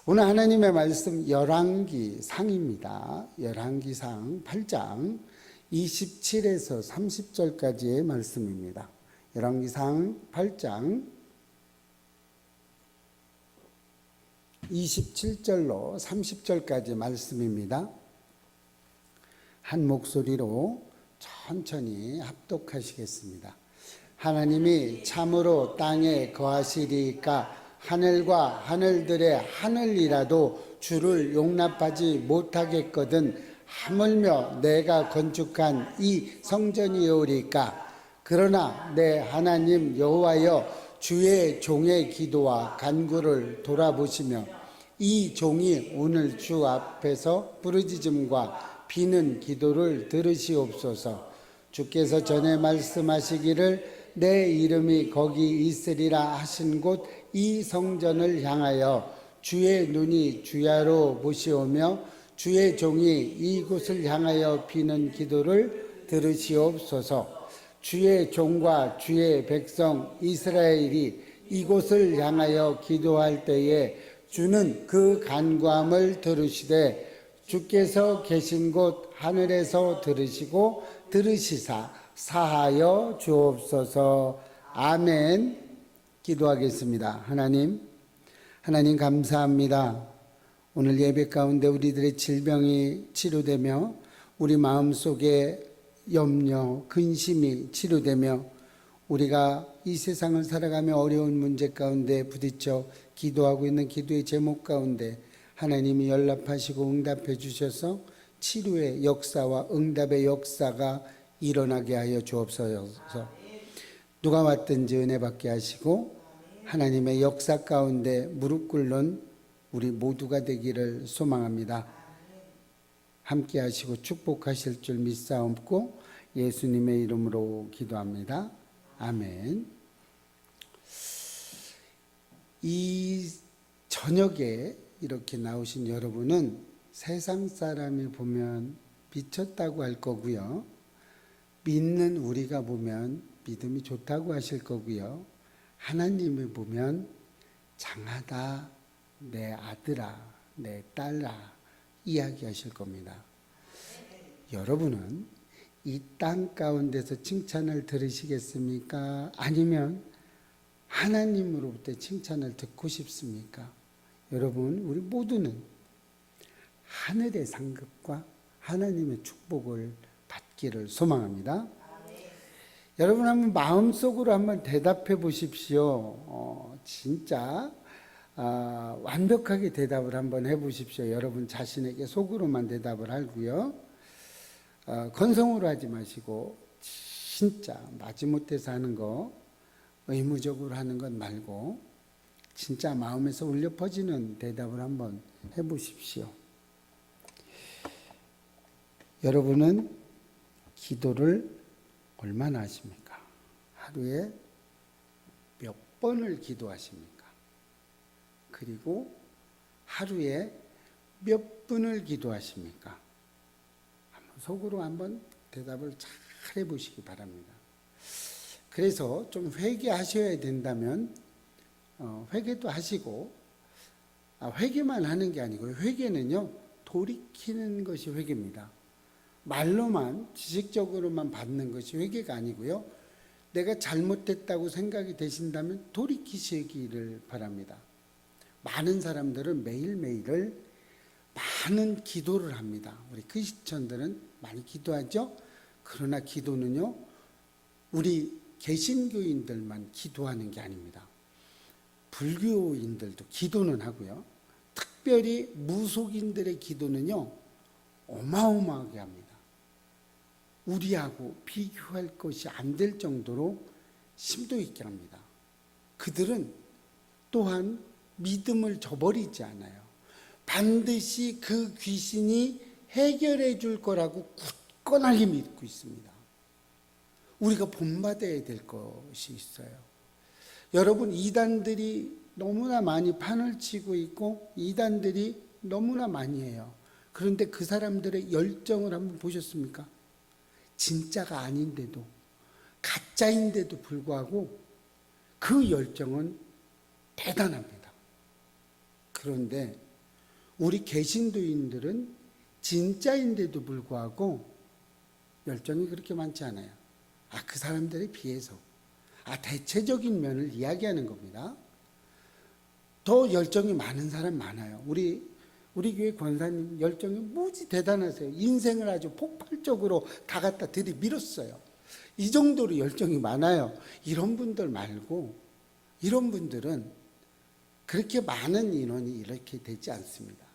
오늘 하나님의 말씀 열왕기상입니다. 열왕기상 8장 27에서 30절까지의 말씀입니다. 열왕기상 8장 27절로 30절까지 말씀입니다. 한 목소리로 천천히 합독하시겠습니다. 하나님이 참으로 땅에 거하시리까 하늘과 하늘들의 하늘이라도 주를 용납하지 못하겠거든 하물며 내가 건축한 이 성전이오리까. 그러나 내 하나님 여호와여, 주의 종의 기도와 간구를 돌아보시며 이 종이 오늘 주 앞에서 부르짖음과 비는 기도를 들으시옵소서. 주께서 전에 말씀하시기를 내 이름이 거기 있으리라 하신 곳 이 성전을 향하여 주의 눈이 주야로 보시오며 주의 종이 이곳을 향하여 비는 기도를 들으시옵소서. 주의 종과 주의 백성 이스라엘이 이곳을 향하여 기도할 때에 주는 그 간구함을 들으시되 주께서 계신 곳 하늘에서 들으시고 들으시사 사하여 주옵소서. 아멘. 기도하겠습니다. 하나님 감사합니다. 오늘 예배 가운데 우리들의 질병이 치료되며 우리 마음속에 염려, 근심이 치료되며 우리가 이 세상을 살아가며 어려운 문제 가운데 부딪혀 기도하고 있는 기도의 제목 가운데 하나님이 연락하시고 응답해 주셔서 치료의 역사와 응답의 역사가 일어나게 하여 주옵소서. 누가 왔든지 은혜 받게 하시고 하나님의 역사 가운데 무릎 꿇는 우리 모두가 되기를 소망합니다. 함께 하시고 축복하실 줄 믿사옵고 예수님의 이름으로 기도합니다. 아멘. 이 저녁에 이렇게 나오신 여러분은 세상 사람이 보면 미쳤다고 할 거고요. 믿는 우리가 보면 믿음이 좋다고 하실 거고요. 하나님이 보면 장하다, 내 아들아, 내 딸아 이야기하실 겁니다. 여러분은 이 땅 가운데서 칭찬을 들으시겠습니까? 아니면 하나님으로부터 칭찬을 듣고 싶습니까? 여러분, 우리 모두는 하늘의 상급과 하나님의 축복을 받기를 소망합니다. 여러분 한번 마음속으로 한번 대답해 보십시오. 진짜 완벽하게 대답을 한번 해 보십시오. 여러분 자신에게 속으로만 대답을 하고요. 건성으로 하지 마시고 진짜 마지못해서 하는 거, 의무적으로 하는 것 말고 진짜 마음에서 울려 퍼지는 대답을 한번 해 보십시오. 여러분은 기도를 얼마나 하십니까? 하루에 몇 번을 기도하십니까? 그리고 하루에 몇 분을 기도하십니까? 한번 속으로 한번 대답을 잘 해보시기 바랍니다. 그래서 좀 회개하셔야 된다면 회개도 하시고 회개만 하는 게 아니고요. 회개는요, 돌이키는 것이 회개입니다. 말로만 지식적으로만 받는 것이 회개가 아니고요. 내가 잘못했다고 생각이 되신다면 돌이키시기를 바랍니다. 많은 사람들은 매일매일을 많은 기도를 합니다. 우리 크리스천들은 많이 기도하죠. 그러나 기도는요, 우리 개신교인들만 기도하는 게 아닙니다. 불교인들도 기도는 하고요. 특별히 무속인들의 기도는요, 어마어마하게 합니다. 우리하고 비교할 것이 안 될 정도로 심도 있게 합니다. 그들은 또한 믿음을 저버리지 않아요. 반드시 그 귀신이 해결해 줄 거라고 굳건하게 믿고 있습니다. 우리가 본받아야 될 것이 있어요. 여러분, 이단들이 너무나 많이 판을 치고 있고 이단들이 너무나 많이 해요. 그런데 그 사람들의 열정을 한번 보셨습니까? 진짜가 아닌데도, 가짜인데도 불구하고 그 열정은 대단합니다. 그런데 우리 개신교인들은 진짜인데도 불구하고 열정이 그렇게 많지 않아요. 그 사람들에 비해서. 대체적인 면을 이야기하는 겁니다. 더 열정이 많은 사람 많아요. 우리 교회 권사님 열정이 무지 대단하세요. 인생을 아주 폭발적으로 다 갖다 들이밀었어요. 이 정도로 열정이 많아요. 이런 분들 말고, 이런 분들은 그렇게 많은 인원이 이렇게 되지 않습니다.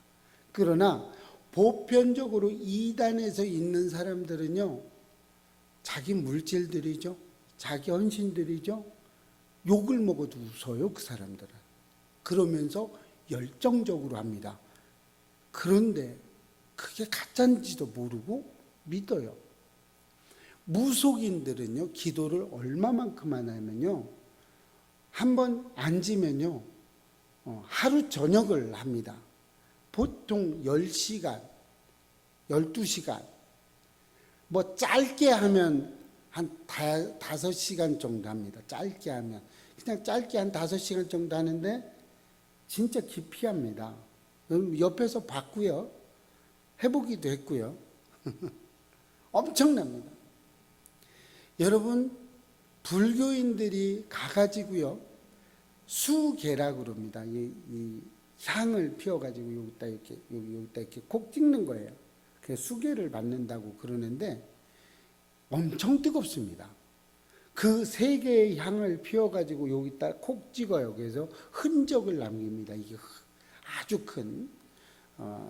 그러나 보편적으로 이단에서 있는 사람들은요, 자기 물질들이죠, 자기 헌신들이죠, 욕을 먹어도 웃어요. 그 사람들은. 그러면서 열정적으로 합니다. 그런데 그게 가짜인지도 모르고 믿어요. 무속인들은요, 기도를 얼마만큼 하냐면요, 한번 앉으면요, 하루 저녁을 합니다. 보통 10시간, 12시간, 뭐 짧게 하면 한 5시간 정도 합니다. 짧게 하면. 그냥 짧게 한 5시간 정도 하는데 진짜 깊이 합니다. 옆에서 봤고요. 해보기도 했고요. 엄청납니다. 여러분, 불교인들이 가가지고요, 수계라고 그럽니다. 이 향을 피워가지고 여기다 이렇게 콕 찍는 거예요. 그래서 수계를 받는다고 그러는데 엄청 뜨겁습니다. 그 3개의 향을 피워가지고 여기다 콕 찍어요. 그래서 흔적을 남깁니다. 이게 아주 큰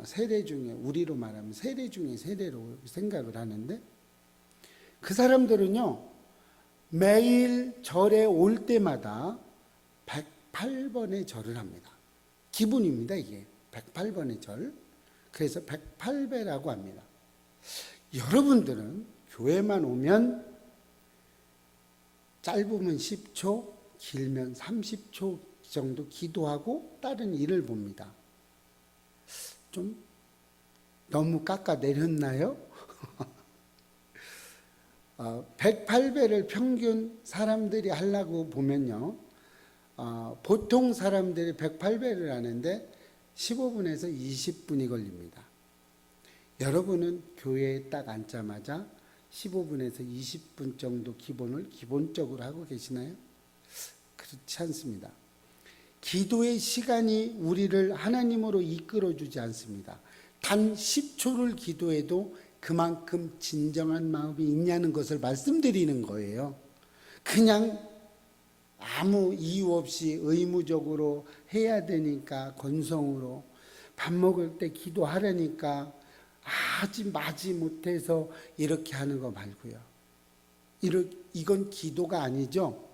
세례 중에, 우리로 말하면 세례 중에 세례로 생각을 하는데, 그 사람들은요, 매일 절에 올 때마다 108번의 절을 합니다. 기분입니다, 이게. 108번의 절. 그래서 108배라고 합니다. 여러분들은 교회만 오면 짧으면 10초, 길면 30초 정도 기도하고 다른 일을 봅니다. 좀 너무 깎아내렸나요? 108배를 평균 사람들이 하려고 보면요, 보통 사람들이 108배를 하는데 15분에서 20분이 걸립니다. 여러분은 교회에 딱 앉자마자 15분에서 20분 정도 기본적으로 하고 계시나요? 그렇지 않습니다. 기도의 시간이 우리를 하나님으로 이끌어주지 않습니다. 단 10초를 기도해도 그만큼 진정한 마음이 있냐는 것을 말씀드리는 거예요. 그냥 아무 이유 없이 의무적으로 해야 되니까, 건성으로 밥 먹을 때 기도하려니까 마지 못해서 이렇게 하는 거 말고요. 이건 기도가 아니죠.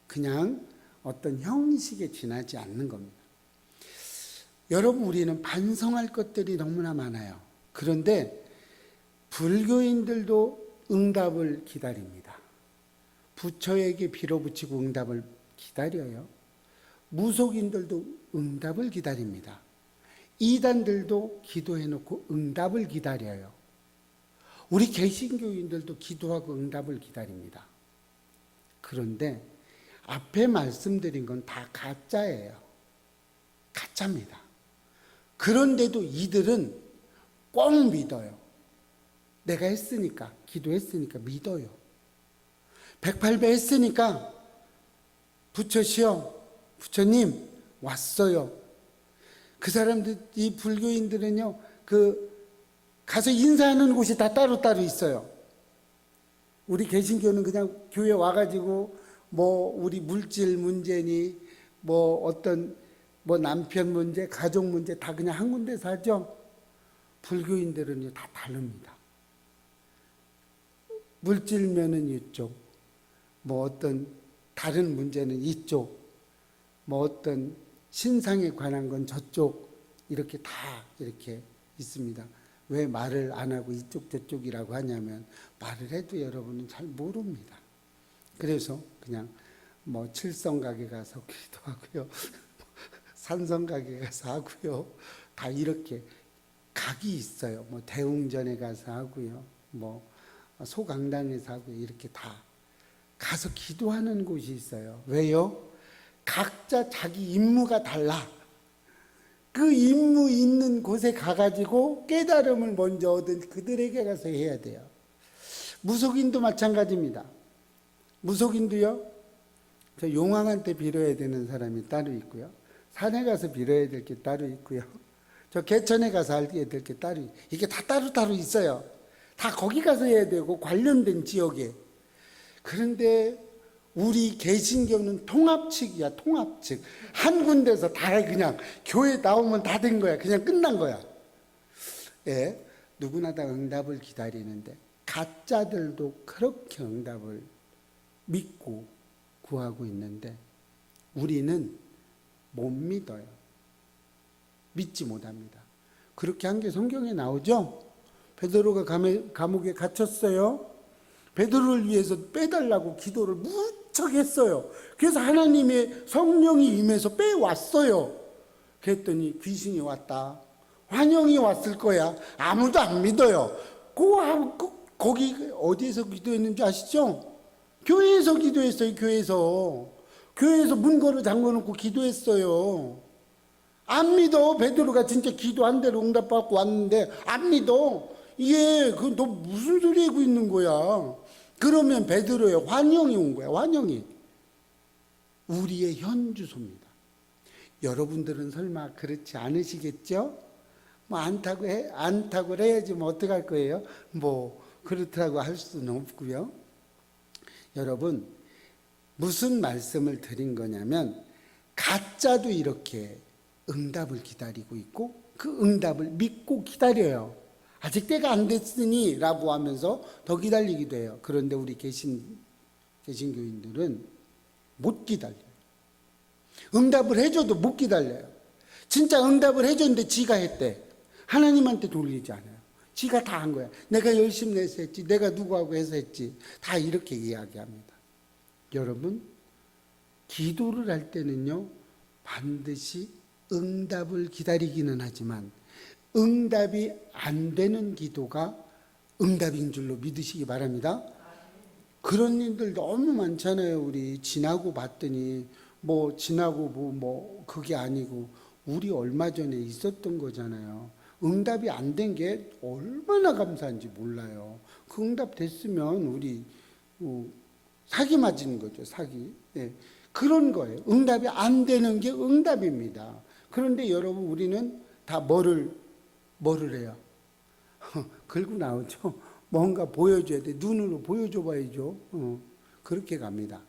그냥 어떤 형식에 지나지 않는 겁니다. 여러분, 우리는 반성할 것들이 너무나 많아요. 그런데 불교인들도 응답을 기다립니다. 부처에게 빌어붙이고 응답을 기다려요. 무속인들도 응답을 기다립니다. 이단들도 기도해놓고 응답을 기다려요. 우리 개신교인들도 기도하고 응답을 기다립니다. 그런데 앞에 말씀드린 건 다 가짜예요. 가짜입니다. 그런데도 이들은 꼭 믿어요. 내가 했으니까, 기도했으니까 믿어요. 108배 했으니까 부처시여, 부처님 왔어요. 그 사람들, 이 불교인들은요, 가서 인사하는 곳이 다 따로따로 있어요. 우리 개신교는 그냥 교회 와가지고 우리 물질 문제니 어떤 남편 문제, 가족 문제 다 그냥 한 군데서 하죠. 불교인들은요, 다 다릅니다. 물질면은 이쪽, 어떤 다른 문제는 이쪽, 어떤 신상에 관한 건 저쪽, 이렇게 다 이렇게 있습니다. 왜 말을 안 하고 이쪽 저쪽이라고 하냐면, 말을 해도 여러분은 잘 모릅니다. 그래서 그냥 칠성각에 가서 기도하고요, 산성각에 가서 하고요, 다 이렇게 각이 있어요. 대웅전에 가서 하고요, 소강당에서 하고요, 이렇게 다 가서 기도하는 곳이 있어요. 왜요? 각자 자기 임무가 달라. 그 임무 있는 곳에 가가지고 깨달음을 먼저 얻은 그들에게 가서 해야 돼요. 무속인도 마찬가지입니다. 무속인도요, 저 용왕한테 빌어야 되는 사람이 따로 있고요, 산에 가서 빌어야 될 게 따로 있고요, 저 개천에 가서 알게 될 게 따로, 이게 다 따로따로 있어요. 다 거기 가서 해야 되고 관련된 지역에. 그런데 우리 개신교는 통합측이야. 통합측. 한 군데서 다 그냥 교회 나오면 다 된 거야. 그냥 끝난 거야. 예, 누구나 다 응답을 기다리는데 가짜들도 그렇게 응답을 믿고 구하고 있는데 우리는 못 믿어요. 믿지 못합니다. 그렇게 한 게 성경에 나오죠. 베드로가 감옥에 갇혔어요. 베드로를 위해서 빼달라고 기도를 무척 했어요. 그래서 하나님의 성령이 임해서 빼왔어요. 그랬더니 귀신이 왔다. 환영이 왔을 거야. 아무도 안 믿어요. 거기 어디에서 기도했는지 아시죠? 교회에서 기도했어요. 교회에서 문 걸어 잠궈놓고 기도했어요. 안 믿어. 베드로가 진짜 기도한 대로 응답받고 왔는데 안 믿어. 이게 너 무슨 소리 하고 있는 거야. 그러면 베드로의 환영이 온 거야. 환영이. 우리의 현주소입니다. 여러분들은 설마 그렇지 않으시겠죠? 뭐 안타고 해야지 뭐 어떡할 거예요? 뭐 그렇다고 할 수는 없고요. 여러분, 무슨 말씀을 드린 거냐면 가짜도 이렇게 응답을 기다리고 있고 그 응답을 믿고 기다려요. 아직 때가 안 됐으니 라고 하면서 더 기다리기도 해요. 그런데 우리 개신교인들은 못 기다려요. 응답을 해줘도 못 기다려요. 진짜 응답을 해줬는데 지가 했대. 하나님한테 돌리지 않아요. 지가 다 한 거야. 내가 열심히 내서 했지. 내가 누구하고 해서 했지. 다 이렇게 이야기합니다. 여러분, 기도를 할 때는요, 반드시 응답을 기다리기는 하지만 응답이 안 되는 기도가 응답인 줄로 믿으시기 바랍니다. 그런 일들 너무 많잖아요. 우리 지나고 봤더니 지나고 그게 아니고 우리 얼마 전에 있었던 거잖아요. 응답이 안 된 게 얼마나 감사한지 몰라요. 그 응답 됐으면 우리 사기 맞은 거죠. 사기. 예. 그런 거예요. 응답이 안 되는 게 응답입니다. 그런데 여러분, 우리는 다 뭐를 해요? 긁고 나오죠. 뭔가 보여줘야 돼. 눈으로 보여줘 봐야죠. 그렇게 갑니다.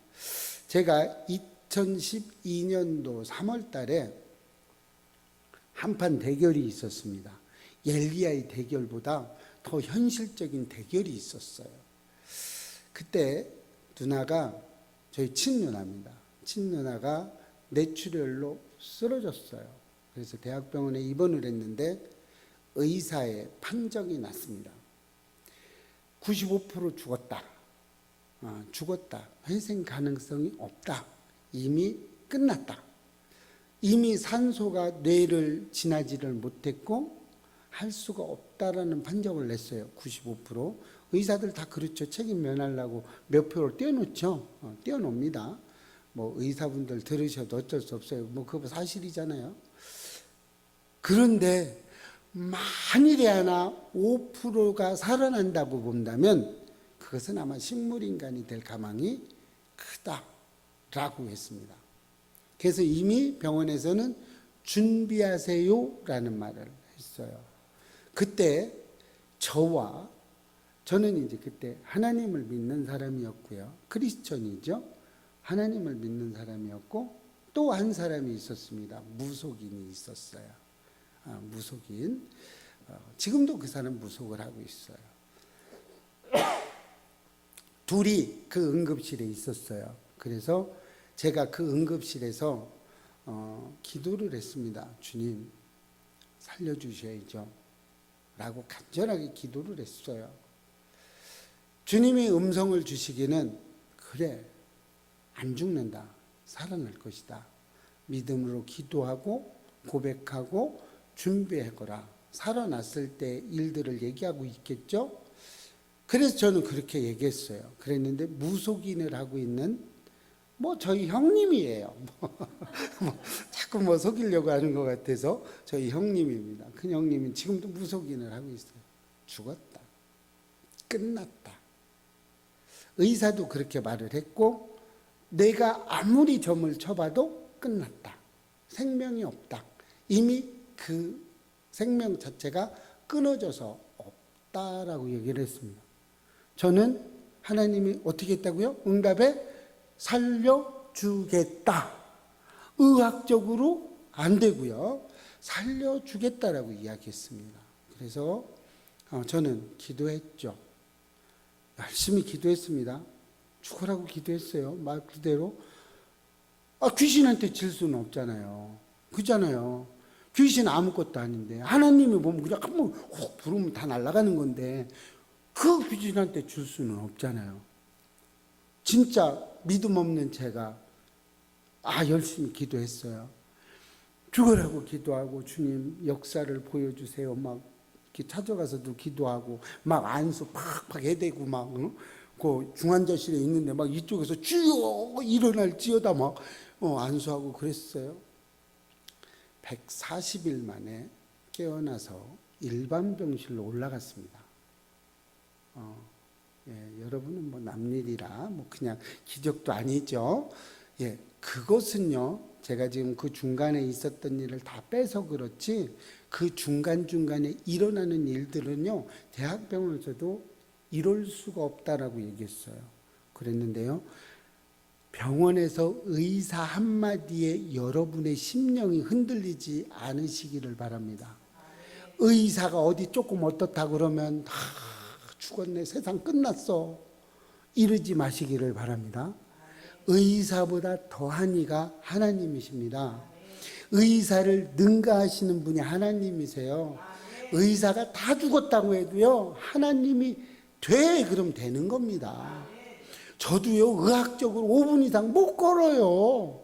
제가 2012년도 3월 달에 한판 대결이 있었습니다. 엘리야의 대결보다 더 현실적인 대결이 있었어요. 그때 누나가, 저희 친누나입니다. 친누나가 뇌출혈로 쓰러졌어요. 그래서 대학병원에 입원을 했는데 의사의 판정이 났습니다. 95% 죽었다. 죽었다. 회생 가능성이 없다. 이미 끝났다. 이미 산소가 뇌를 지나지를 못했고 할 수가 없다라는 판정을 냈어요. 95%. 의사들 다 그렇죠. 책임 면하려고 몇 표를 떼어놓죠. 떼어놓습니다. 의사분들 들으셔도 어쩔 수 없어요. 그거 사실이잖아요. 그런데 만일에 하나 5%가 살아난다고 본다면 그것은 아마 식물인간이 될 가망이 크다라고 했습니다. 그래서 이미 병원에서는 준비하세요라는 말을 했어요. 그때 저는 이제 그때 하나님을 믿는 사람이었고요. 크리스천이죠. 하나님을 믿는 사람이었고 또 한 사람이 있었습니다. 무속인이 있었어요. 무속인. 지금도 그 사람 무속을 하고 있어요. 둘이 그 응급실에 있었어요. 그래서 제가 그 응급실에서 기도를 했습니다. 주님, 살려주셔야죠. 라고 간절하게 기도를 했어요. 주님이 음성을 주시기는, 그래, 안 죽는다. 살아날 것이다. 믿음으로 기도하고 고백하고 준비하거라. 살아났을 때 일들을 얘기하고 있겠죠? 그래서 저는 그렇게 얘기했어요. 그랬는데 무속인을 하고 있는 뭐 저희 형님이에요. 자꾸 뭐 속이려고 하는 것 같아서 저희 형님입니다. 큰 형님은 지금도 무속인을 하고 있어요. 죽었다. 끝났다. 의사도 그렇게 말을 했고 내가 아무리 점을 쳐봐도 끝났다. 생명이 없다. 이미 그 생명 자체가 끊어져서 없다라고 얘기를 했습니다. 저는 하나님이 어떻게 했다고요? 응답에 살려주겠다. 의학적으로 안 되고요. 살려주겠다라고 이야기했습니다. 그래서 저는 기도했죠. 열심히 기도했습니다. 죽으라고 기도했어요. 말 그대로. 귀신한테 질 수는 없잖아요. 그잖아요. 귀신 아무것도 아닌데 하나님이 보면 그냥 한번 훅 부르면 다 날아가는 건데 그 귀신한테 줄 수는 없잖아요. 진짜 믿음 없는 제가 열심히 기도했어요. 죽으라고 기도하고 주님 역사를 보여주세요. 막 이렇게 찾아가서도 기도하고 막 안수 팍팍 해대고 막 그 중환자실에 있는데 막 이쪽에서 주여 일어날지어다 막 안수하고 그랬어요. 140일 만에 깨어나서 일반 병실로 올라갔습니다. 여러분은 뭐 남일이라 뭐 그냥 기적도 아니죠. 그것은요, 제가 지금 그 중간에 있었던 일을 다 빼서 그렇지, 그 중간중간에 일어나는 일들은요, 대학병원에서도 이럴 수가 없다라고 얘기했어요. 그랬는데요, 병원에서 의사 한마디에 여러분의 심령이 흔들리지 않으시기를 바랍니다. 의사가 어디 조금 어떻다 그러면 죽었네, 세상 끝났어, 이러지 마시기를 바랍니다. 의사보다 더한 이가 하나님이십니다. 의사를 능가하시는 분이 하나님이세요. 의사가 다 죽었다고 해도요, 하나님이 돼 그럼 되는 겁니다. 저도요, 의학적으로 5분 이상 못 걸어요.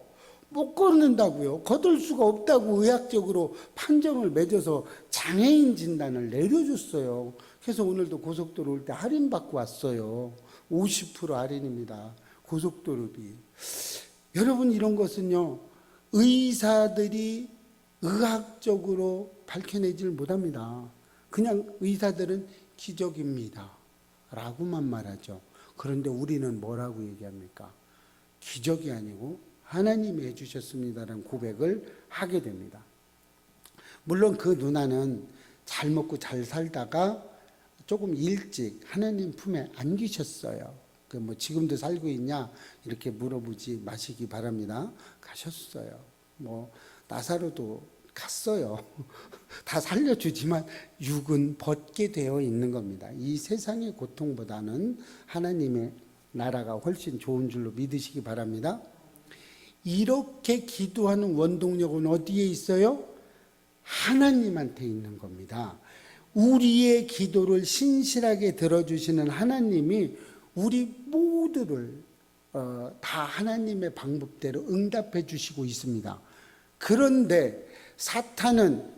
못 걷는다고요. 걷을 수가 없다고 의학적으로 판정을 맺어서 장애인 진단을 내려줬어요. 그래서 오늘도 고속도로 올 때 할인받고 왔어요. 50% 할인입니다. 고속도로비. 여러분, 이런 것은요, 의사들이 의학적으로 밝혀내지를 못합니다. 그냥 의사들은 기적입니다 라고만 말하죠. 그런데 우리는 뭐라고 얘기합니까? 기적이 아니고 하나님이 해주셨습니다라는 고백을 하게 됩니다. 물론 그 누나는 잘 먹고 잘 살다가 조금 일찍 하나님 품에 안기셨어요. 뭐 지금도 살고 있냐 이렇게 물어보지 마시기 바랍니다. 가셨어요. 뭐 나사로도 갔어요. 다 살려주지만 육은 벗게 되어 있는 겁니다. 이 세상의 고통보다는 하나님의 나라가 훨씬 좋은 줄로 믿으시기 바랍니다. 이렇게 기도하는 원동력은 어디에 있어요? 하나님한테 있는 겁니다. 우리의 기도를 신실하게 들어주시는 하나님이 우리 모두를 다 하나님의 방법대로 응답해 주시고 있습니다. 그런데 사탄은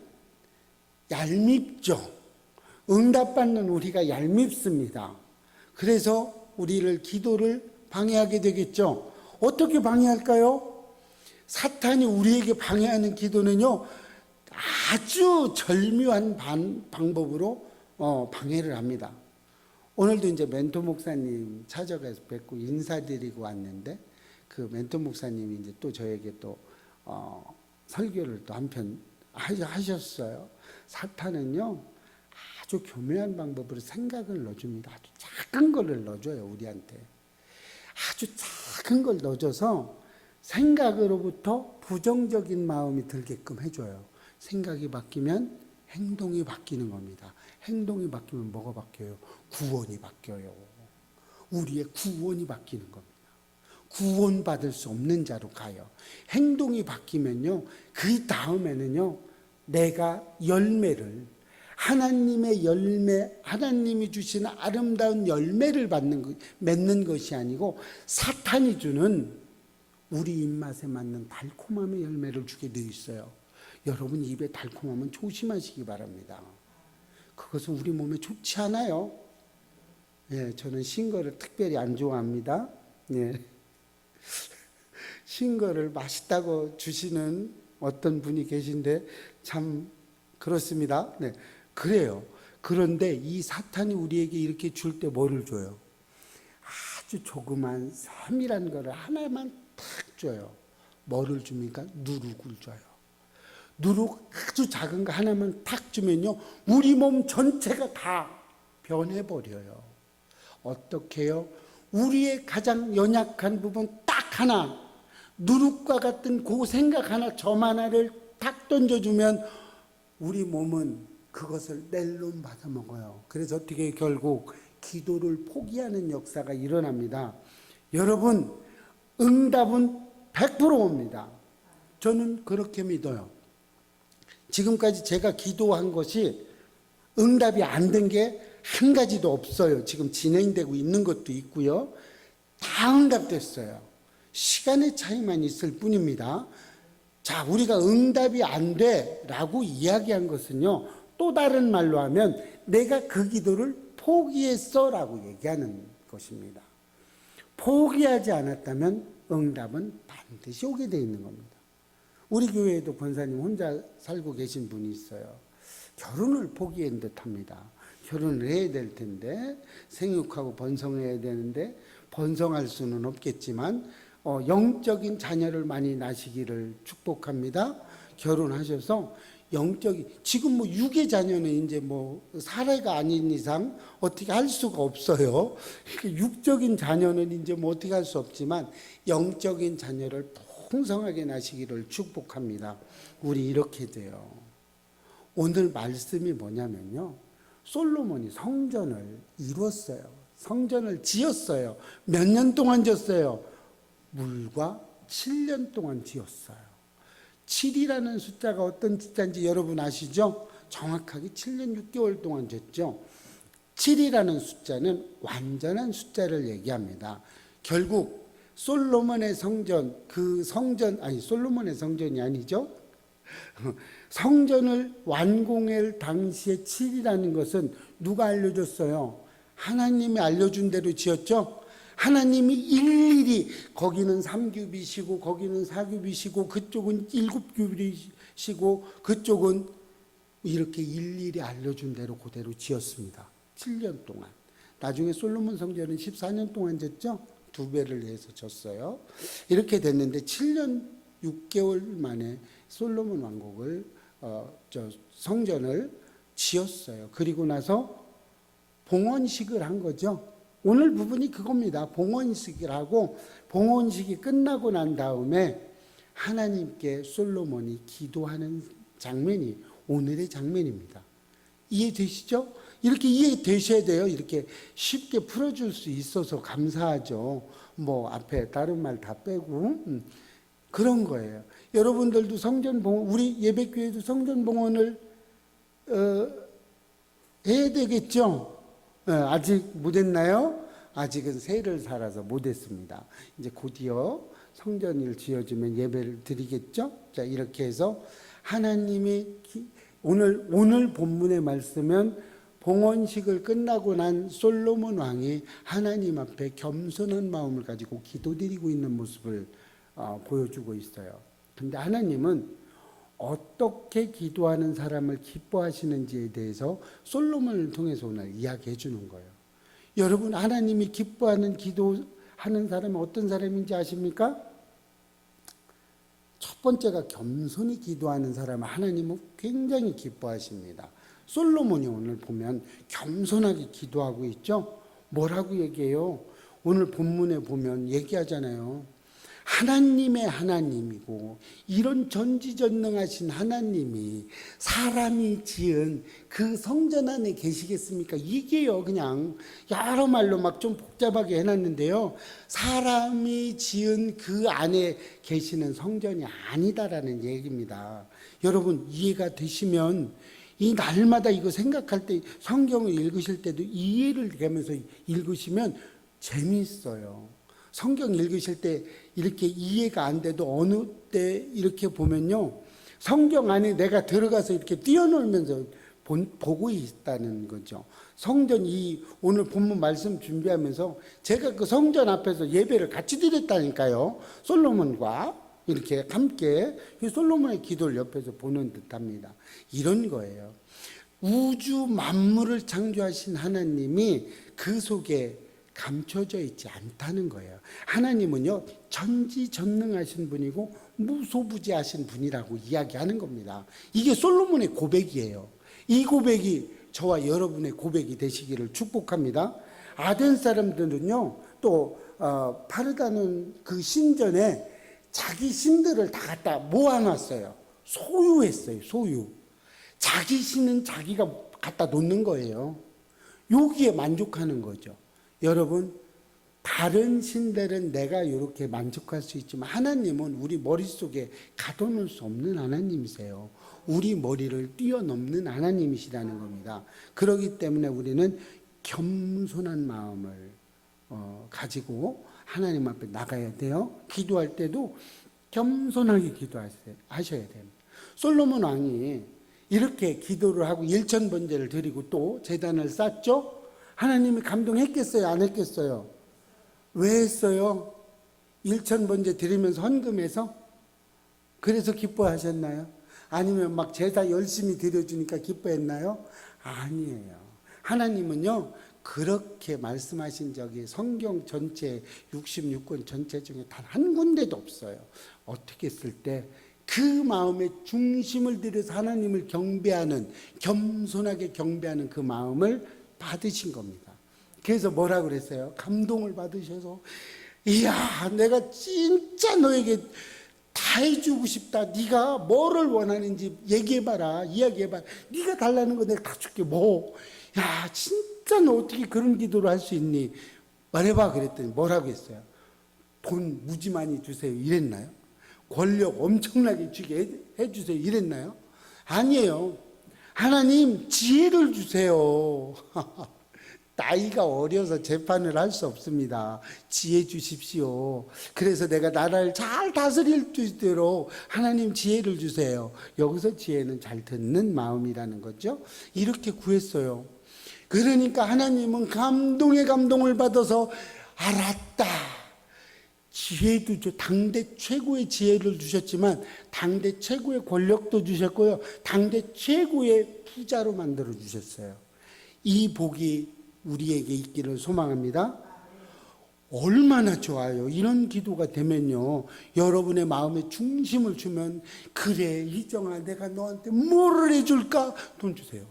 얄밉죠. 응답받는 우리가 얄밉습니다. 그래서 우리를 기도를 방해하게 되겠죠. 어떻게 방해할까요? 사탄이 우리에게 방해하는 기도는요, 아주 절묘한 방법으로 방해를 합니다. 오늘도 이제 멘토 목사님 찾아가서 뵙고 인사드리고 왔는데, 그 멘토 목사님이 이제 또 저에게 또 설교를 또 한편 하셨어요. 사탄은요, 아주 교묘한 방법으로 생각을 넣어줍니다. 아주 작은 거를 넣어줘요, 우리한테. 아주 작은 걸 넣어줘서 생각으로부터 부정적인 마음이 들게끔 해줘요. 생각이 바뀌면 행동이 바뀌는 겁니다. 행동이 바뀌면 뭐가 바뀌어요? 구원이 바뀌어요. 우리의 구원이 바뀌는 겁니다. 구원받을 수 없는 자로 가요. 행동이 바뀌면요, 그 다음에는요, 내가 열매를, 하나님의 열매, 하나님이 주시는 아름다운 열매를 맺는 것이 아니고 사탄이 주는 우리 입맛에 맞는 달콤함의 열매를 주게 되어 있어요. 여러분, 입에 달콤함은 조심하시기 바랍니다. 그것은 우리 몸에 좋지 않아요. 저는 신 거를 특별히 안 좋아합니다. 거를 맛있다고 주시는 어떤 분이 계신데 참 그렇습니다. 네, 그래요. 그런데 이 사탄이 우리에게 이렇게 줄 때 뭐를 줘요? 아주 조그만 세밀한 거를 하나만 탁 줘요. 뭐를 줍니까? 누룩을 줘요. 누룩 아주 작은 거 하나만 탁 주면요, 우리 몸 전체가 다 변해버려요. 어떻게 해요? 우리의 가장 연약한 부분 딱 하나, 누룩과 같은 그 생각 하나, 점 하나를 탁 던져주면 우리 몸은 그것을 낼름 받아 먹어요. 그래서 어떻게 결국 기도를 포기하는 역사가 일어납니다. 여러분, 응답은 100% 옵니다. 저는 그렇게 믿어요. 지금까지 제가 기도한 것이 응답이 안 된 게 한 가지도 없어요. 지금 진행되고 있는 것도 있고요. 다 응답됐어요. 시간의 차이만 있을 뿐입니다. 자, 우리가 응답이 안 돼라고 이야기한 것은요, 또 다른 말로 하면 내가 그 기도를 포기했어라고 얘기하는 것입니다. 포기하지 않았다면 응답은 반드시 오게 돼 있는 겁니다. 우리 교회에도 권사님 혼자 살고 계신 분이 있어요. 결혼을 포기한 듯합니다. 결혼을 해야 될 텐데, 생육하고 번성해야 되는데 번성할 수는 없겠지만 영적인 자녀를 많이 낳으시기를 축복합니다. 결혼하셔서 영적인, 지금 뭐 육의 자녀는 이제 뭐 사례가 아닌 이상 어떻게 할 수가 없어요. 육적인 자녀는 이제 뭐 어떻게 할 수 없지만 영적인 자녀를 풍성하게 낳으시기를 축복합니다. 우리 이렇게 돼요. 오늘 말씀이 뭐냐면요, 솔로몬이 성전을 이루었어요. 성전을 지었어요. 몇 년 동안 지었어요? 물과 7년 동안 지었어요. 7이라는 숫자가 어떤 숫자인지 여러분 아시죠? 정확하게 7년 6개월 동안 졌죠. 7이라는 숫자는 완전한 숫자를 얘기합니다. 결국 솔로몬의 성전, 솔로몬의 성전이 아니죠. 성전을 완공할 당시에 7이라는 것은 누가 알려줬어요? 하나님이 알려준 대로 지었죠. 하나님이 일일이, 거기는 3규빗이고 거기는 4규빗이고 그쪽은 7규빗이시고 그쪽은 이렇게 일일이 알려준 대로 그대로 지었습니다. 7년 동안. 나중에 솔로몬 성전은 14년 동안 졌죠. 2배를 해서 졌어요. 이렇게 됐는데 7년 6개월 만에 솔로몬 왕국을 성전을 지었어요. 그리고 나서 봉헌식을 한 거죠. 오늘 부분이 그겁니다. 봉헌식을 하고, 봉헌식이 끝나고 난 다음에 하나님께 솔로몬이 기도하는 장면이 오늘의 장면입니다. 이해되시죠? 이렇게 이해되셔야 돼요. 이렇게 쉽게 풀어줄 수 있어서 감사하죠. 뭐 앞에 다른 말 다 빼고 그런 거예요. 여러분들도 성전 봉헌, 우리 예배교회도 성전 봉헌을 해야 되겠죠? 아직 못했나요? 아직은 새해를 살아서 못했습니다. 이제 곧이어 성전을 지어주면 예배를 드리겠죠? 자, 이렇게 해서 하나님이 오늘 본문의 말씀은 봉헌식을 끝나고 난 솔로몬 왕이 하나님 앞에 겸손한 마음을 가지고 기도드리고 있는 모습을 보여주고 있어요. 근데 하나님은 어떻게 기도하는 사람을 기뻐하시는지에 대해서 솔로몬을 통해서 오늘 이야기해 주는 거예요. 여러분, 하나님이 기뻐하는 기도하는 사람은 어떤 사람인지 아십니까? 첫 번째가 겸손히 기도하는 사람은 하나님은 굉장히 기뻐하십니다. 솔로몬이 오늘 보면 겸손하게 기도하고 있죠. 뭐라고 얘기해요? 오늘 본문에 보면 얘기하잖아요. 하나님의 하나님이고 이런 전지전능하신 하나님이 사람이 지은 그 성전 안에 계시겠습니까? 이게요, 그냥 여러 말로 막 좀 복잡하게 해놨는데요, 사람이 지은 그 안에 계시는 성전이 아니다라는 얘기입니다. 여러분, 이해가 되시면 이 날마다 이거 생각할 때, 성경을 읽으실 때도 이해를 되면서 읽으시면 재미있어요. 성경 읽으실 때 이렇게 이해가 안 돼도 어느 때 이렇게 보면요, 성경 안에 내가 들어가서 이렇게 뛰어놀면서 보고 있다는 거죠. 성전 오늘 본문 말씀 준비하면서 제가 그 성전 앞에서 예배를 같이 드렸다니까요. 솔로몬과 이렇게 함께 솔로몬의 기도를 옆에서 보는 듯합니다. 이런 거예요. 우주 만물을 창조하신 하나님이 그 속에 감춰져 있지 않다는 거예요. 하나님은요, 전지전능하신 분이고 무소부지하신 분이라고 이야기하는 겁니다. 이게 솔로몬의 고백이에요. 이 고백이 저와 여러분의 고백이 되시기를 축복합니다. 아덴 사람들은요, 또 파르다는 그 신전에 자기 신들을 다 갖다 모아놨어요. 소유했어요. 소유. 자기 신은 자기가 갖다 놓는 거예요. 여기에 만족하는 거죠. 여러분, 다른 신들은 내가 이렇게 만족할 수 있지만 하나님은 우리 머릿속에 가둬놓을 수 없는 하나님이세요. 우리 머리를 뛰어넘는 하나님이시라는 겁니다. 그렇기 때문에 우리는 겸손한 마음을 가지고 하나님 앞에 나가야 돼요. 기도할 때도 겸손하게 기도하셔야 됩니다. 솔로몬 왕이 이렇게 기도를 하고 일천번제를 드리고 또 제단을 쌓죠. 하나님이 감동했겠어요? 안 했겠어요? 왜 했어요? 일천번제 드리면서 헌금해서? 그래서 기뻐하셨나요? 아니면 막 제사 열심히 드려주니까 기뻐했나요? 아니에요. 하나님은요, 그렇게 말씀하신 적이 성경 전체 66권 전체 중에 단 한 군데도 없어요. 어떻게 했을 때 그 마음의 중심을 들여서 하나님을 경배하는, 겸손하게 경배하는 그 마음을 받으신 겁니다. 그래서 뭐라 그랬어요? 감동을 받으셔서, 이야, 내가 진짜 너에게 다 해주고 싶다. 네가 뭐를 원하는지 얘기해봐라. 이야기해봐라. 네가 달라는 거 내가 다 줄게. 뭐, 야, 진짜 너 어떻게 그런 기도를 할 수 있니? 말해봐. 그랬더니 뭐라고 했어요? 돈 무지 많이 주세요. 이랬나요? 권력 엄청나게 주게 해주세요. 이랬나요? 아니에요. 하나님 지혜를 주세요. 나이가 어려서 재판을 할 수 없습니다. 지혜 주십시오. 그래서 내가 나라를 잘 다스릴 수 있도록 하나님 지혜를 주세요. 여기서 지혜는 잘 듣는 마음이라는 거죠. 이렇게 구했어요. 그러니까 하나님은 감동의 감동을 받아서 알았다. 지혜도 당대 최고의 지혜를 주셨지만 당대 최고의 권력도 주셨고요. 당대 최고의 부자로 만들어 주셨어요. 이 복이 우리에게 있기를 소망합니다. 얼마나 좋아요. 이런 기도가 되면요, 여러분의 마음에 중심을 주면, 그래 희정아, 내가 너한테 뭐를 해줄까? 돈 주세요.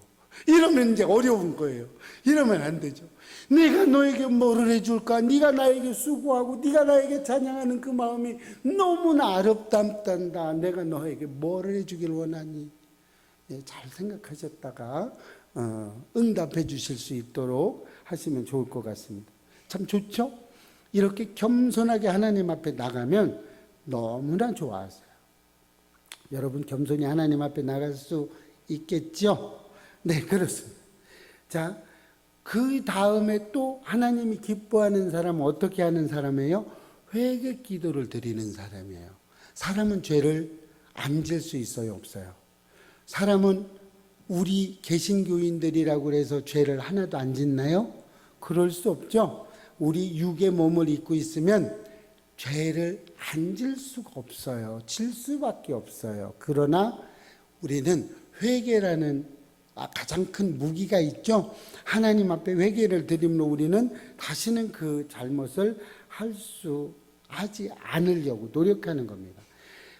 이러면 이제 어려운 거예요. 이러면 안 되죠. 내가 너에게 뭐를 해줄까? 네가 나에게 수고하고 네가 나에게 찬양하는 그 마음이 너무나 아름답단다. 내가 너에게 뭐를 해주길 원하니? 잘 생각하셨다가 응답해 주실 수 있도록 하시면 좋을 것 같습니다. 참 좋죠? 이렇게 겸손하게 하나님 앞에 나가면 너무나 좋아하세요. 여러분 겸손히 하나님 앞에 나갈 수 있겠죠? 네, 그렇습니다. 자, 그 다음에 또 하나님이 기뻐하는 사람은 어떻게 하는 사람이에요? 회개 기도를 드리는 사람이에요. 사람은 죄를 안 질 수 있어요, 없어요? 사람은 우리 개신교인들이라고 해서 죄를 하나도 안 짓나요? 그럴 수 없죠. 우리 육의 몸을 입고 있으면 죄를 안 질 수가 없어요. 질 수밖에 없어요. 그러나 우리는 회개라는 가장 큰 무기가 있죠. 하나님 앞에 회개를 드림으로 우리는 다시는 그 잘못을 하지 않으려고 노력하는 겁니다.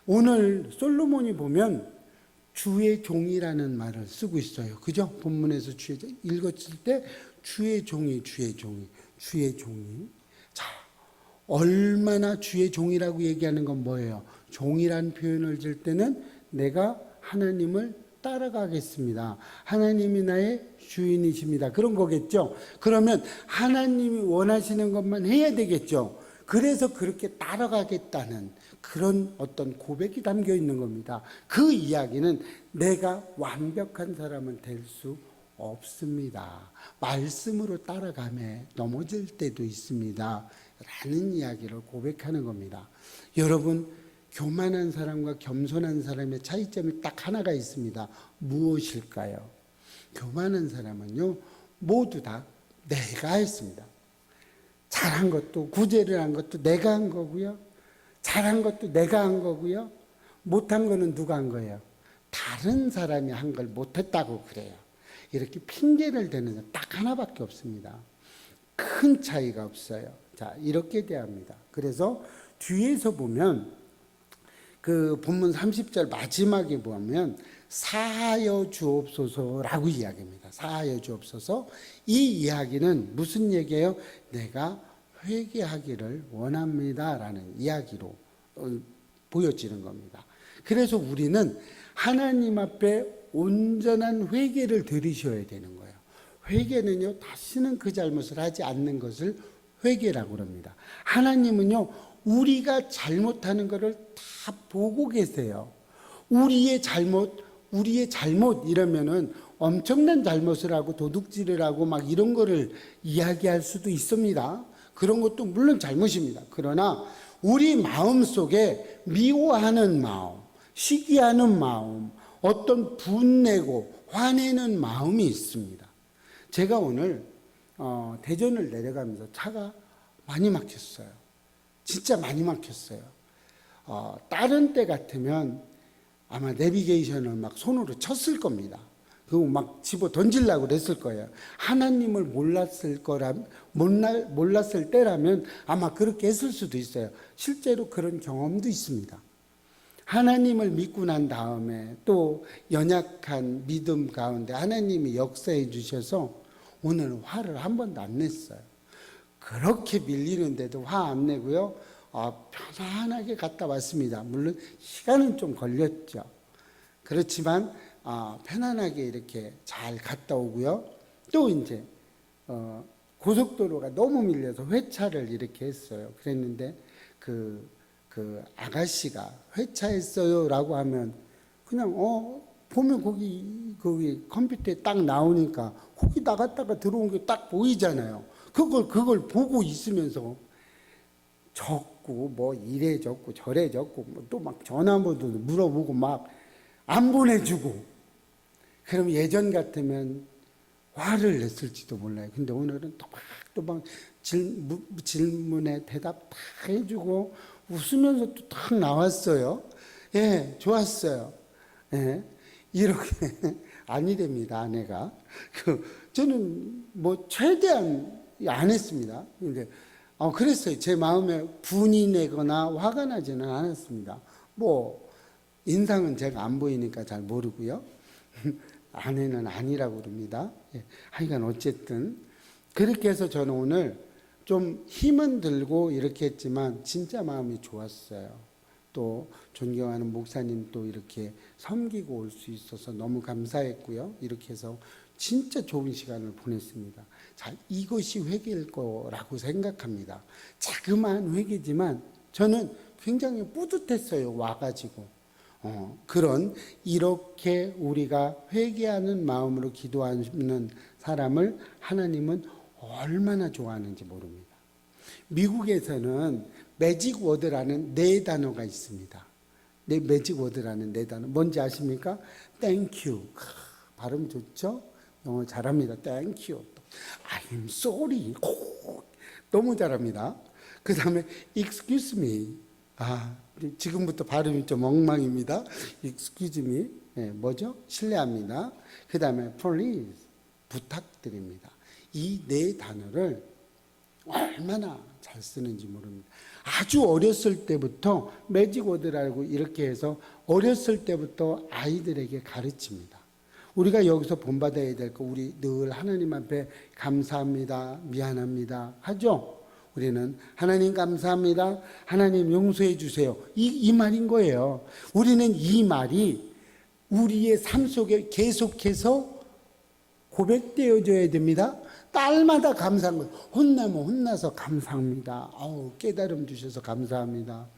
오늘 솔로몬이 보면 주의 종이라는 말을 쓰고 있어요. 그죠? 본문에서 읽었을 때 주의 종이. 자, 얼마나 주의 종이라고 얘기하는 건 뭐예요? 종이란 표현을 쓸 때는 내가 하나님을 따라가겠습니다. 하나님이 나의 주인이십니다. 그런 거겠죠. 그러면 하나님이 원하시는 것만 해야 되겠죠. 그래서 그렇게 따라가겠다는 그런 어떤 고백이 담겨 있는 겁니다. 그 이야기는 내가 완벽한 사람은 될 수 없습니다. 말씀으로 따라가며 넘어질 때도 있습니다. 라는 이야기를 고백하는 겁니다. 여러분, 교만한 사람과 겸손한 사람의 차이점이 딱 하나가 있습니다. 무엇일까요? 교만한 사람은요, 모두 다 내가 했습니다. 잘한 것도, 구제를 한 것도 내가 한 거고요. 잘한 것도 내가 한 거고요. 못한 거는 누가 한 거예요? 다른 사람이 한 걸 못했다고 그래요. 이렇게 핑계를 대는 딱 하나밖에 없습니다. 큰 차이가 없어요. 자, 이렇게 대합니다. 그래서 뒤에서 보면 그 본문 30절 마지막에 보면 사하여 주옵소서라고 이야기합니다. 사하여 주옵소서. 이 이야기는 무슨 얘기예요? 내가 회개하기를 원합니다라는 이야기로 보여지는 겁니다. 그래서 우리는 하나님 앞에 온전한 회개를 드리셔야 되는 거예요. 회개는요, 다시는 그 잘못을 하지 않는 것을 회개라고 합니다. 하나님은요, 우리가 잘못하는 것을 다 보고 계세요. 우리의 잘못 이러면은 엄청난 잘못을 하고 도둑질을 하고 막 이런 거를 이야기할 수도 있습니다. 그런 것도 물론 잘못입니다. 그러나 우리 마음 속에 미워하는 마음, 시기하는 마음, 어떤 분내고 화내는 마음이 있습니다. 제가 오늘 대전을 내려가면서 차가 많이 막혔어요. 진짜 많이 막혔어요. 다른 때 같으면 아마 내비게이션을 막 손으로 쳤을 겁니다. 그리고 막 집어 던지려고 그랬을 거예요. 하나님을 몰랐을 때라면 아마 그렇게 했을 수도 있어요. 실제로 그런 경험도 있습니다. 하나님을 믿고 난 다음에 또 연약한 믿음 가운데 하나님이 역사해 주셔서 오늘 화를 한 번도 안 냈어요. 그렇게 밀리는데도 화 안 내고요. 편안하게 갔다 왔습니다. 물론 시간은 좀 걸렸죠. 그렇지만 편안하게 이렇게 잘 갔다 오고요. 또 이제 고속도로가 너무 밀려서 회차를 이렇게 했어요. 그랬는데 그 아가씨가 회차했어요라고 하면 그냥 보면 거기 컴퓨터에 딱 나오니까 거기 나갔다가 들어온 게 딱 보이잖아요. 그걸 보고 있으면서 적고 뭐 이래 적고 저래 적고 또 막 전화번호도 물어보고 막 안 보내주고. 그럼 예전 같으면 화를 냈을지도 몰라요. 근데 오늘은 또막 질문에 대답 다 해주고 웃으면서 또 딱 나왔어요. 예, 좋았어요. 예, 이렇게 아니랍니다, 아내가. 저는 뭐 최대한 안 했습니다. 근데 그랬어요. 제 마음에 분이 내거나 화가 나지는 않았습니다. 뭐 인상은 제가 안 보이니까 잘 모르고요. 아내는 아니라고 그럽니다. 예, 하여간 어쨌든 그렇게 해서 저는 오늘 좀 힘은 들고 이렇게 했지만 진짜 마음이 좋았어요. 또 존경하는 목사님 또 이렇게 섬기고 올 수 있어서 너무 감사했고요. 이렇게 해서 진짜 좋은 시간을 보냈습니다. 자, 이것이 회개일 거라고 생각합니다. 자그마한 회개지만 저는 굉장히 뿌듯했어요. 와가지고. 이렇게 우리가 회개하는 마음으로 기도하는 사람을 하나님은 얼마나 좋아하는지 모릅니다. 미국에서는 매직 워드라는 네 단어가 있습니다. 매직 워드라는 네 단어. 뭔지 아십니까? Thank you. 발음 좋죠? 영어 잘합니다. Thank you. I'm sorry. 너무 잘합니다. 그 다음에 excuse me. 지금부터 발음이 좀 엉망입니다. excuse me. 네, 뭐죠? 실례합니다. 그 다음에 please. 부탁드립니다. 이 네 단어를 얼마나 잘 쓰는지 모릅니다. 아주 어렸을 때부터 매직 워드라고 이렇게 해서 어렸을 때부터 아이들에게 가르칩니다. 우리가 여기서 본받아야 될 거 우리 늘 하나님 앞에 감사합니다, 미안합니다 하죠. 우리는 하나님 감사합니다, 하나님 용서해 주세요 이 말인 거예요. 우리는 이 말이 우리의 삶 속에 계속해서 고백되어져야 됩니다. 딸마다 감사한 거예요. 혼나면 혼나서 감사합니다. 깨달음 주셔서 감사합니다.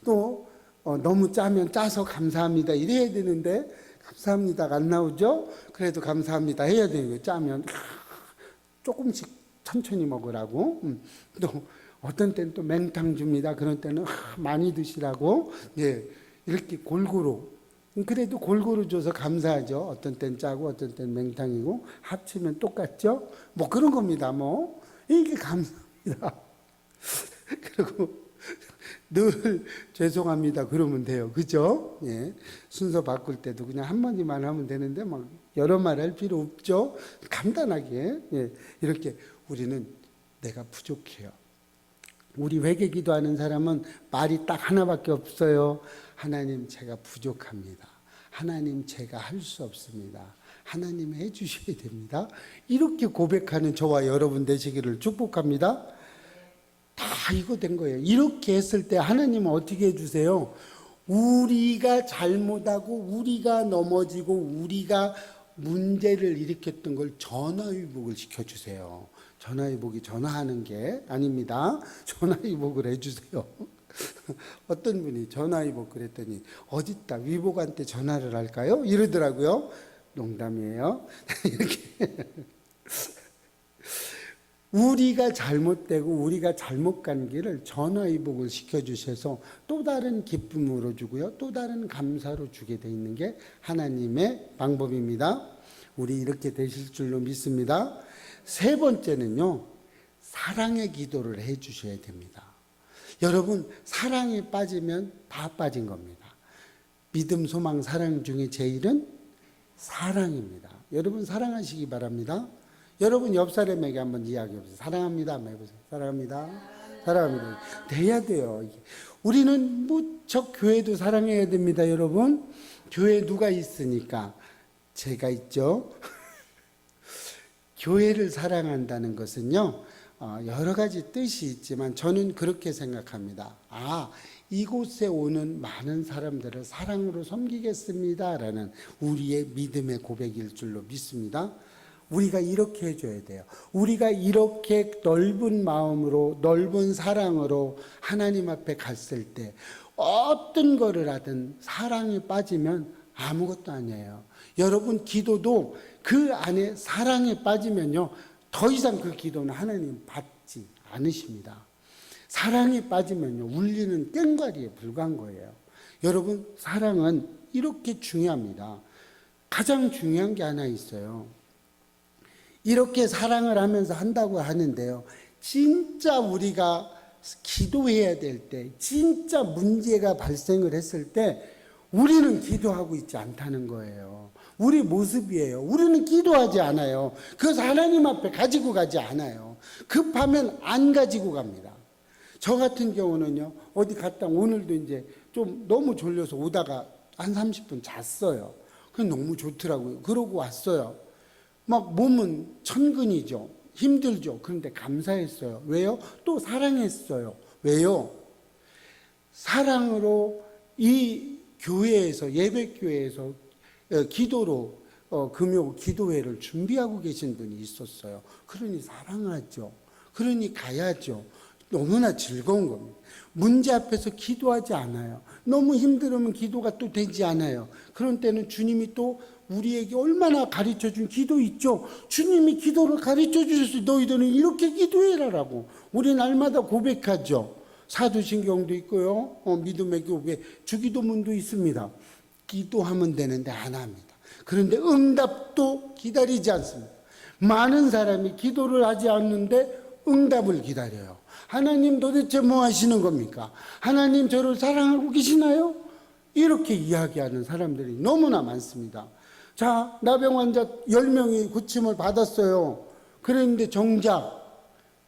또 너무 짜면 짜서 감사합니다 이래야 되는데 감사합니다가 안 나오죠. 그래도 감사합니다 해야 되는 거예요. 짜면 조금씩 천천히 먹으라고. 또 어떤 때는 또 맹탕 줍니다. 그런 때는 많이 드시라고. 예, 이렇게 골고루 그래도 골고루 줘서 감사하죠. 어떤 땐 짜고 어떤 땐 맹탕이고 합치면 똑같죠. 뭐 그런 겁니다. 뭐 이게 감사합니다. 그리고 늘 죄송합니다 그러면 돼요. 그죠? 예. 순서 바꿀 때도 그냥 한마디만 하면 되는데 막 여러 말 할 필요 없죠. 간단하게 예. 이렇게 우리는 내가 부족해요. 우리 회개 기도하는 사람은 말이 딱 하나밖에 없어요. 하나님 제가 부족합니다. 하나님 제가 할 수 없습니다. 하나님 해주셔야 됩니다. 이렇게 고백하는 저와 여러분 되시기를 축복합니다. 다 이거 된 거예요. 이렇게 했을 때 하나님은 어떻게 해주세요? 우리가 잘못하고 우리가 넘어지고 우리가 문제를 일으켰던 걸 전화위복을 시켜주세요. 전화위복이 전화하는 게 아닙니다. 전화위복을 해주세요. 어떤 분이 전화위복 그랬더니 어딨다 위복한테 전화를 할까요? 이러더라고요. 농담이에요. 이렇게 우리가 잘못되고 우리가 잘못 간 길을 전화위복을 시켜주셔서 또 다른 기쁨으로 주고요. 또 다른 감사로 주게 돼 있는 게 하나님의 방법입니다. 우리 이렇게 되실 줄로 믿습니다. 세 번째는요. 사랑의 기도를 해 주셔야 됩니다. 여러분 사랑에 빠지면 다 빠진 겁니다. 믿음, 소망, 사랑 중에 제일은 사랑입니다. 여러분 사랑하시기 바랍니다. 여러분 옆 사람에게 한번 이야기해보세요. 사랑합니다 한번 해보세요. 사랑합니다. 사랑합니다. 돼야 돼요. 우리는 무척 교회도 사랑해야 됩니다. 여러분 교회에 누가 있으니까 제가 있죠. 교회를 사랑한다는 것은요 여러 가지 뜻이 있지만 저는 그렇게 생각합니다. 이곳에 오는 많은 사람들을 사랑으로 섬기겠습니다 라는 우리의 믿음의 고백일 줄로 믿습니다. 우리가 이렇게 해줘야 돼요. 우리가 이렇게 넓은 마음으로 넓은 사랑으로 하나님 앞에 갔을 때 어떤 거를 하든 사랑에 빠지면 아무것도 아니에요. 여러분 기도도 그 안에 사랑에 빠지면요 더 이상 그 기도는 하나님 받지 않으십니다. 사랑에 빠지면요 울리는 꽹과리에 불과한 거예요. 여러분 사랑은 이렇게 중요합니다. 가장 중요한 게 하나 있어요. 이렇게 사랑을 하면서 한다고 하는데요. 진짜 우리가 기도해야 될 때, 진짜 문제가 발생을 했을 때 우리는 기도하고 있지 않다는 거예요. 우리 모습이에요. 우리는 기도하지 않아요. 그래서 하나님 앞에 가지고 가지 않아요. 급하면 안 가지고 갑니다. 저 같은 경우는요. 어디 갔다 오늘도 이제 좀 너무 졸려서 오다가 한 30분 잤어요. 그게 너무 좋더라고요. 그러고 왔어요. 막 몸은 천근이죠. 힘들죠. 그런데 감사했어요. 왜요? 또 사랑했어요. 왜요? 사랑으로 이 교회에서 예배교회에서 기도로 금요 기도회를 준비하고 계신 분이 있었어요. 그러니 사랑하죠. 그러니 가야죠. 너무나 즐거운 겁니다. 문제 앞에서 기도하지 않아요. 너무 힘들으면 기도가 또 되지 않아요. 그런 때는 주님이 또 우리에게 얼마나 가르쳐준 기도 있죠. 주님이 기도를 가르쳐 주셨어요. 너희들은 이렇게 기도해라라고. 우리 날마다 고백하죠. 사도신경도 있고요. 믿음의 교회 주기도문도 있습니다. 기도하면 되는데 안 합니다. 그런데 응답도 기다리지 않습니다. 많은 사람이 기도를 하지 않는데 응답을 기다려요. 하나님 도대체 뭐 하시는 겁니까? 하나님 저를 사랑하고 계시나요? 이렇게 이야기하는 사람들이 너무나 많습니다. 자, 나병 환자 10명이 고침을 받았어요. 그랬는데 정작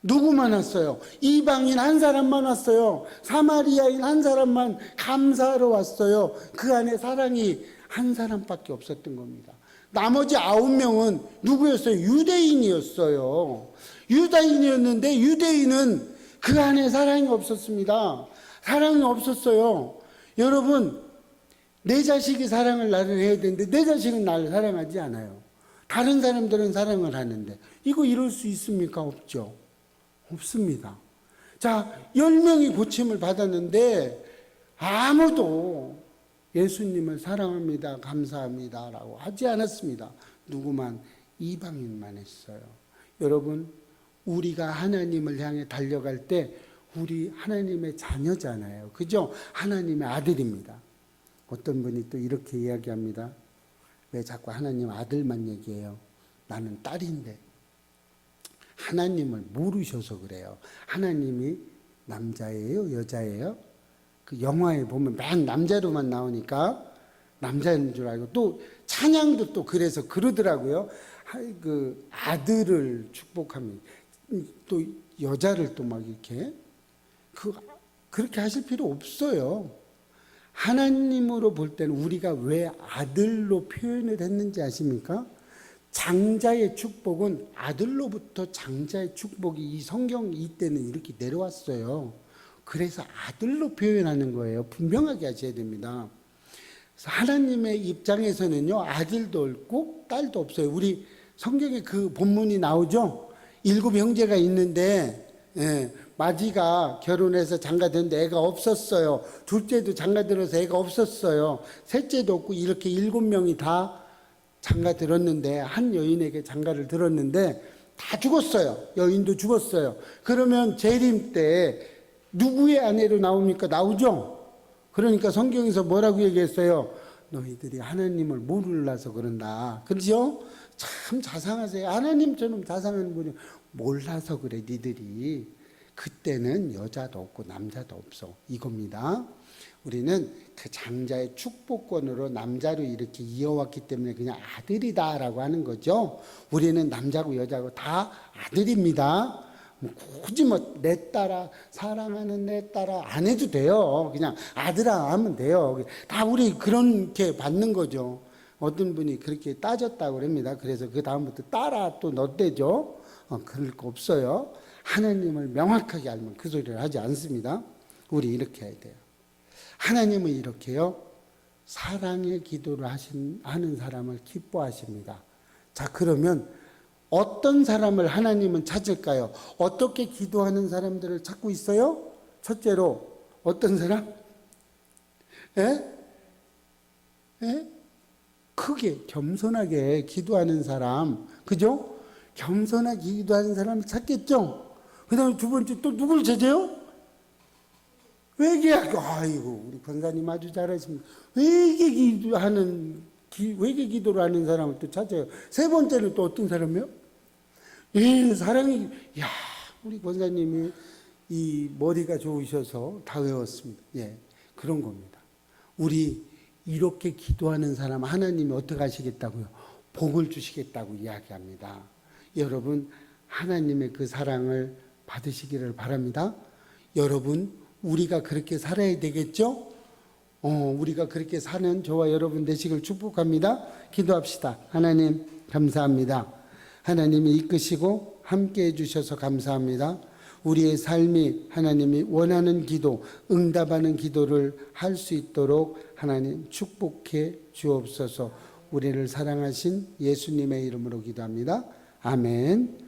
누구만 왔어요? 이방인 한 사람만 왔어요. 사마리아인 한 사람만 감사하러 왔어요. 그 안에 사랑이 한 사람밖에 없었던 겁니다. 나머지 9명은 누구였어요? 유대인이었어요. 유다인이었는데 유대인은 그 안에 사랑이 없었습니다. 사랑이 없었어요. 여러분, 내 자식이 사랑을 나를 해야 되는데 내 자식은 나를 사랑하지 않아요. 다른 사람들은 사랑을 하는데 이거 이럴 수 있습니까? 없죠. 없습니다. 자, 10명이 고침을 받았는데 아무도 예수님을 사랑합니다, 감사합니다 라고 하지 않았습니다. 누구만? 이방인만 했어요. 여러분, 우리가 하나님을 향해 달려갈 때 우리 하나님의 자녀잖아요. 그죠? 하나님의 아들입니다. 어떤 분이 또 이렇게 이야기합니다. 왜 자꾸 하나님 아들만 얘기해요? 나는 딸인데. 하나님을 모르셔서 그래요. 하나님이 남자예요? 여자예요? 그 영화에 보면 맨 남자로만 나오니까 남자인 줄 알고, 또 찬양도 또 그래서 그러더라고요. 그 아들을 축복하면 또 여자를 또 막 이렇게 그렇게 하실 필요 없어요. 하나님으로 볼 때는 우리가 왜 아들로 표현을 했는지 아십니까? 장자의 축복은 아들로부터 장자의 축복이 이 성경 이때는 이렇게 내려왔어요. 그래서 아들로 표현하는 거예요. 분명하게 하셔야 됩니다. 그래서 하나님의 입장에서는요, 아들도 없고 딸도 없어요. 우리 성경에 그 본문이 나오죠. 7 형제가 있는데, 마지가 결혼해서 장가들었는데 애가 없었어요. 둘째도 장가들어서 애가 없었어요. 셋째도 없고, 이렇게 7명이 다 장가들었는데, 한 여인에게 장가를 들었는데 다 죽었어요. 여인도 죽었어요. 그러면 재림 때 누구의 아내로 나옵니까? 나오죠. 그러니까 성경에서 뭐라고 얘기했어요? 너희들이 하나님을 몰라서 그런다. 그렇죠? 참 자상하세요. 하나님처럼 자상한 분이 몰라서 그래 니들이. 그때는 여자도 없고 남자도 없어, 이겁니다. 우리는 그 장자의 축복권으로 남자로 이렇게 이어왔기 때문에 그냥 아들이다라고 하는 거죠. 우리는 남자고 여자고 다 아들입니다. 굳이 내 딸아, 사랑하는 내 딸아 안 해도 돼요. 그냥 아들아 하면 돼요. 다 우리 그렇게 받는 거죠. 어떤 분이 그렇게 따졌다고 합니다. 그래서 그 다음부터 딸아 또 넣대죠. 그럴 거 없어요. 하나님을 명확하게 알면 그 소리를 하지 않습니다. 우리 이렇게 해야 돼요. 하나님은 이렇게요, 사랑의 기도를 하는 사람을 기뻐하십니다. 자, 그러면 어떤 사람을 하나님은 찾을까요? 어떻게 기도하는 사람들을 찾고 있어요? 첫째로 어떤 사람? 크게 겸손하게 기도하는 사람, 그죠? 겸손하게 기도하는 사람을 찾겠죠? 그 다음에 두 번째 또 누굴 찾아요? 외계하고, 아이고, 우리 권사님 아주 잘하십니다. 외계 기도를 하는 사람을 또 찾아요. 세 번째는 또 어떤 사람이요? 사랑이, 우리 권사님이 이 머리가 좋으셔서 다 외웠습니다. 그런 겁니다. 우리 이렇게 기도하는 사람 하나님이 어떻게 하시겠다고요? 복을 주시겠다고 이야기합니다. 여러분, 하나님의 그 사랑을 받으시기를 바랍니다. 여러분, 우리가 그렇게 살아야 되겠죠? 우리가 그렇게 사는 저와 여러분 되시길 축복합니다. 기도합시다. 하나님 감사합니다. 하나님이 이끄시고 함께 해주셔서 감사합니다. 우리의 삶이 하나님이 원하는 기도, 응답하는 기도를 할 수 있도록 하나님 축복해 주옵소서. 우리를 사랑하신 예수님의 이름으로 기도합니다. 아멘.